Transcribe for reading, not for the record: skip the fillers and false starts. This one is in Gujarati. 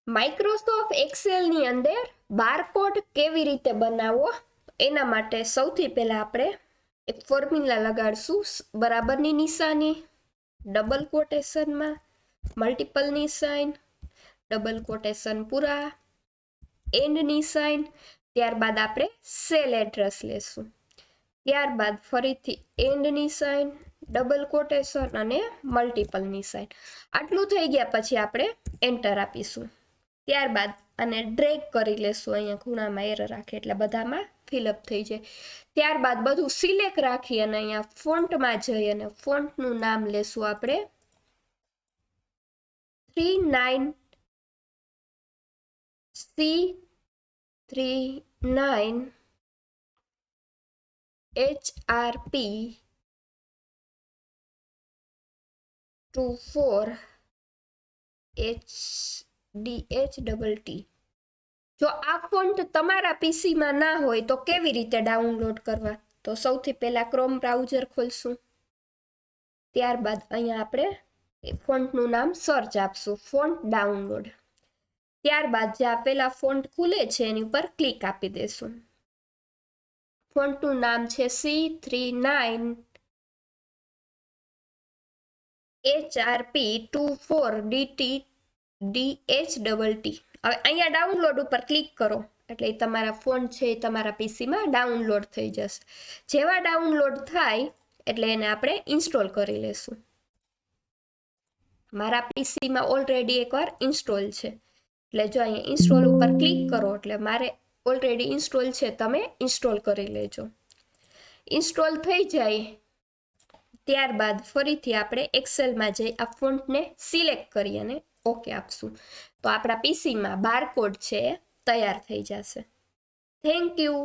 માઇક્રોસોફ્ટ એક્સેલની અંદર બારકોડ કેવી રીતે બનાવવો એના માટે સૌથી પહેલા આપણે એક ફોર્મ્યુલા લગાડશું. બરાબરની નિશાની, ડબલ કોટેશનમાં, મલ્ટિપલની સાઇન, ડબલ કોટેશન પૂરા, એન્ડની સાઇન. ત્યારબાદ આપણે સેલ એડ્રેસ લેશું. ત્યારબાદ ફરીથી એન્ડની સાઇન, ડબલ કોટેશન અને મલ્ટિપલની સાઇન. આટલું થઈ ગયા પછી આપણે એન્ટર આપીશું. ત્યારબાદ આને ડ્રેગ કરી લેશું. અહીંયા ખૂણામાં એરર રાખે એટલે બધામાં ફિલઅપ થઈ જાય. ત્યારબાદ બધું સિલેક્ટ રાખી અને અહીંયા ફોન્ટમાં જઈ અને ફોન્ટનું નામ લેશું આપણે 39C39 HRP 24 HDHTT. જો આ ફોન્ટ તમારા પીસીમાં ના હોય તો કેવી રીતે ડાઉનલોડ કરવા? તો સૌથી પહેલા ક્રોમ બ્રાઉઝર ખોલશું. ત્યારબાદ અહીંયા આપણે ફોન્ટનું નામ સર્ચ આપશું, ફોન્ટ ડાઉનલોડ. ત્યારબાદ જે આપેલા ફોન્ટ ખુલે છે એની ઉપર ક્લિક આપી દેશું. ફોન્ટનું નામ છે C39 HRP 24 DHTT. હવે અહીંયા ડાઉનલોડ ઉપર ક્લિક કરો એટલે તમારા ફોન્ટ છે એ તમારા પીસીમાં ડાઉનલોડ થઈ જશે. જેવા ડાઉનલોડ થાય એટલે એને આપણે ઇન્સ્ટોલ કરી લેશું. મારા પીસીમાં ઓલરેડી એકવાર ઇન્સ્ટોલ છે એટલે જો અહીંયા ઇન્સ્ટોલ ઉપર ક્લિક કરો એટલે મારે ઓલરેડી ઇન્સ્ટોલ છે, તમે ઇન્સ્ટોલ કરી લેજો. ઇન્સ્ટોલ થઈ જાય ત્યારબાદ ફરીથી આપણે એક્સેલમાં જઈ આ ફોન્ટને સિલેક્ટ કરી અને ઓકે આપશું તો આપણા પીસીમાં બારકોડ છે તૈયાર થઈ જશે. Thank you.